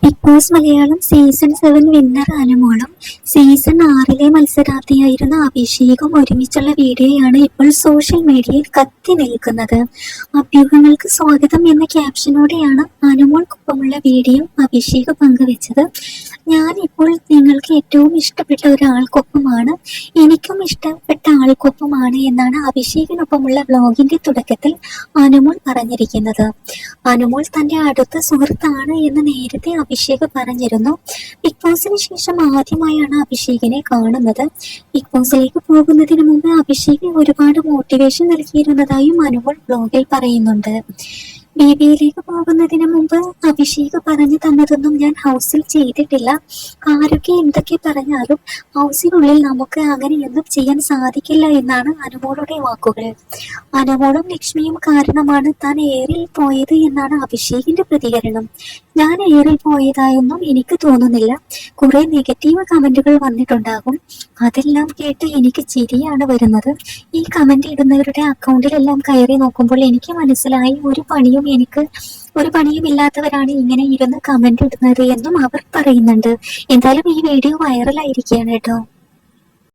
Big Boss Malayalam season 7 winner അനുമോളും season 6 മത്സരാർത്ഥിയായിരുന്ന അഭിഷേകും ഒരുമിച്ചുള്ള വീഡിയോയാണ് ഇപ്പോൾ സോഷ്യൽ മീഡിയയിൽ കത്തി നിൽക്കുന്നത്. അഭ്യൂഹങ്ങൾക്ക് സ്വാഗതം എന്ന ക്യാപ്ഷനോടെയാണ് അനുമോൾക്കൊപ്പമുള്ള വീഡിയോ അഭിഷേക് പങ്കുവെച്ചത്. ഞാൻ ഇപ്പോൾ നിങ്ങൾക്ക് ഏറ്റവും ഇഷ്ടപ്പെട്ട ഒരാൾക്കൊപ്പമാണ്, എനിക്കും ഇഷ്ടപ്പെട്ട ആൾക്കൊപ്പമാണ് എന്നാണ് അഭിഷേകിനൊപ്പമുള്ള വ്ലോഗിന്റെ തുടക്കത്തിൽ അനുമോൾ പറഞ്ഞിരിക്കുന്നത്. അനുമോൾ തന്റെ അടുത്ത സുഹൃത്താണ് എന്ന് നേരത്തെ അഭിഷേക് പറഞ്ഞിരുന്നു. ബിഗ് ബോസിന് ശേഷം ആദ്യമായാണ് അഭിഷേകിനെ കാണുന്നത്. ബിഗ് ബോസിലേക്ക് പോകുന്നതിന് മുമ്പ് അഭിഷേകിന് ഒരുപാട് മോട്ടിവേഷൻ നൽകിയിരുന്നതായും അനുമോൾ ബ്ലോഗിൽ പറയുന്നുണ്ട്. ബിബിയിലേക്ക് പോകുന്നതിന് മുമ്പ് അഭിഷേക് പറഞ്ഞു തന്നതൊന്നും ഞാൻ ഹൗസിൽ ചെയ്തിട്ടില്ല. ആരൊക്കെ എന്തൊക്കെ പറഞ്ഞാലും ഹൗസിനുള്ളിൽ നമുക്ക് അങ്ങനെയൊന്നും ചെയ്യാൻ സാധിക്കില്ല എന്നാണ് അനുമോളുടെ വാക്കുകൾ. അനുമോളും ലക്ഷ്മിയും കാരണമാണ് താൻ എയറിൽ പോയത് എന്നാണ് അഭിഷേകിന്റെ പ്രതികരണം. ഞാൻ എയറിൽ പോയതായൊന്നും എനിക്ക് തോന്നുന്നില്ല. കുറെ നെഗറ്റീവ് കമന്റുകൾ വന്നിട്ടുണ്ടാകും. അതെല്ലാം കേട്ട് എനിക്ക് ചിരിയാണ് വരുന്നത്. ഈ കമന്റ് ഇടുന്നവരുടെ അക്കൗണ്ടിലെല്ലാം കയറി നോക്കുമ്പോൾ എനിക്ക് മനസ്സിലായി ഒരു പണിയും ഇല്ലാത്തവരാണ് ഇങ്ങനെ ഇരുന്ന് കമന്റ് ഇടുന്നത് എന്നും അവർ പറയുന്നുണ്ട്. എന്തായാലും ഈ വീഡിയോ വൈറലായിരിക്കുകയാണ് കേട്ടോ.